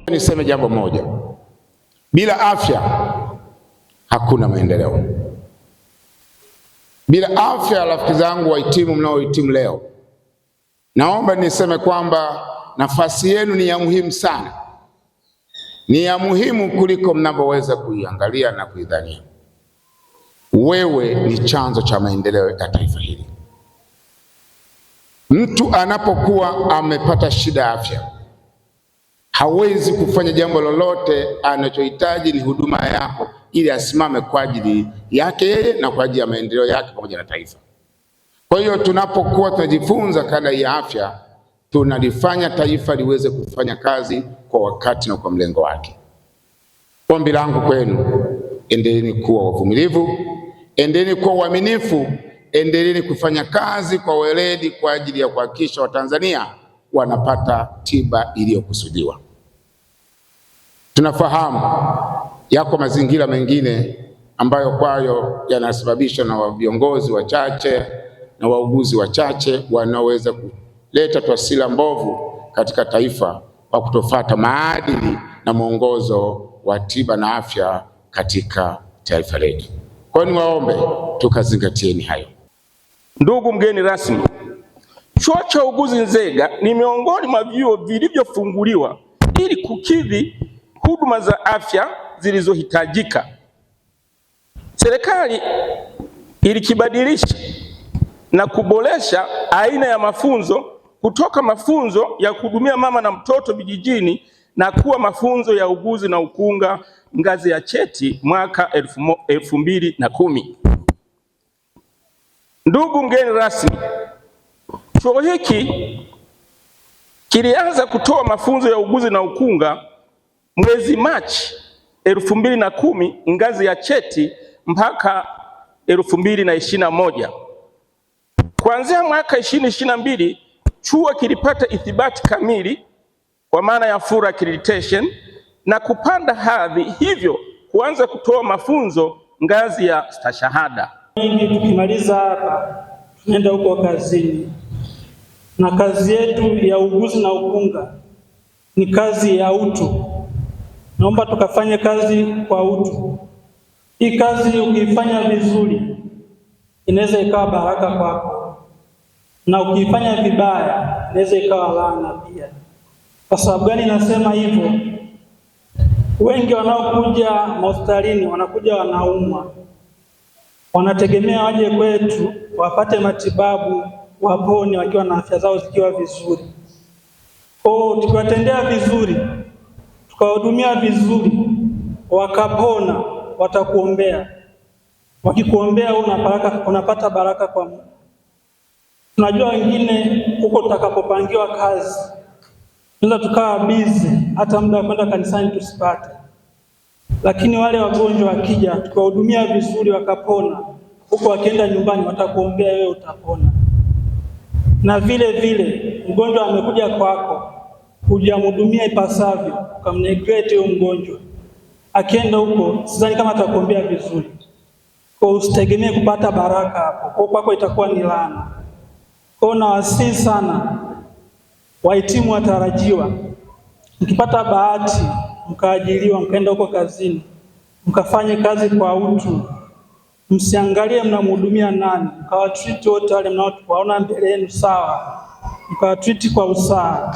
Niseme jambo moja, bila afya hakuna maendeleo. Bila afya, rafiki zangu wahitimu mnaohitimu leo, naomba niseme kwamba nafasi yenu ni ya muhimu sana, ni ya muhimu kuliko mnavyoweza kuiangalia na kuidhania. Wewe ni chanzo cha maendeleo ya taifa hili. Mtu anapokuwa amepata shida ya afya, hawezi kufanya jambo lolote. Anachohitaji ni huduma yako, ili asimame kwa ajili yake yeye na kwa ajili ya maendeleo yake pamoja na taifa. Kwa hiyo tunapokuwa tunajifunza kada ya afya, tunalifanya taifa liweze kufanya kazi kwa wakati na kwa mlengo wake. Ombi langu kwenu, endeleeni kuwa wavumilivu, endeleeni kuwa waaminifu, endeleeni kufanya kazi kwa weledi kwa ajili ya kuhakikisha Watanzania wanapata tiba iliyokusudiwa. Tunafahamu yako mazingira mengine ambayo kwayo yanasababishwa na viongozi wachache na wauguzi wachache wanaoweza kuleta taswira mbovu katika taifa kwa kutofuata maadili na mwongozo wa tiba na afya katika taifa letu. Kwa hiyo niwaombe tukazingatieni hayo. Ndugu mgeni rasmi, Chuo cha Uuguzi Nzega ni miongoni mwa vyuo vilivyofunguliwa ili kukidhi huduma za afya zilizohitajika. Serikali ilikibadilisha na kuboresha aina ya mafunzo kutoka mafunzo ya kuhudumia mama na mtoto vijijini na kuwa mafunzo ya uuguzi na ukunga ngazi ya cheti mwaka 2010. Ndugu mgeni rasmi, chuo hiki kilianza kutoa mafunzo ya uuguzi na ukunga mwezi Machi 2010 ngazi ya cheti mpaka 2021. Kuanzia mwaka 2022 chuo kilipata ithibati kamili kwa maana ya full accreditation na kupanda hadhi, hivyo kuanza kutoa mafunzo ngazi ya stashahada. Tukimaliza hapa tunaenda huko kazini, na kazi yetu ya uuguzi na ukunga ni kazi ya utu. Naomba tukafanye kazi kwa utu. Hii kazi ukiifanya vizuri inaweza ikawa baraka kwako, na ukiifanya vibaya inaweza ikawa laana pia. Kwa sababu gani nasema hivyo? Wengi wanaokuja hospitalini wanakuja wanaumwa, wanategemea waje kwetu wapate matibabu, wapone wakiwa na afya zao zikiwa vizuri. Tukiwatendea vizuri, tukawahudumia vizuri, wakapona, watakuombea. Wakikuombea unapata baraka kwa Mungu. Tunajua wengine huko tutakapopangiwa kazi tunaweza tukawa busy hata muda wa kwenda kanisani tusipate, lakini wale wagonjwa wakija tukawahudumia vizuri wakapona, huko wakienda nyumbani watakuombea wewe, utapona. Na vile vile mgonjwa amekuja kwako, hujamhudumia ipasavyo, ukamneglect huyo mgonjwa, akienda huko sidhani kama atakuombea vizuri. Kwa usitegemee kupata baraka hapo, kwa kwako itakuwa ni laana. Kwa nawasihi sana wahitimu watarajiwa, mkipata bahati mkaajiriwa mkaenda huko kazini, mkafanye kazi kwa utu. Msiangalie mnamhudumia nani, mkawatreat wote wale mnaowaona mbele yenu sawa, mkawatreat kwa usawa.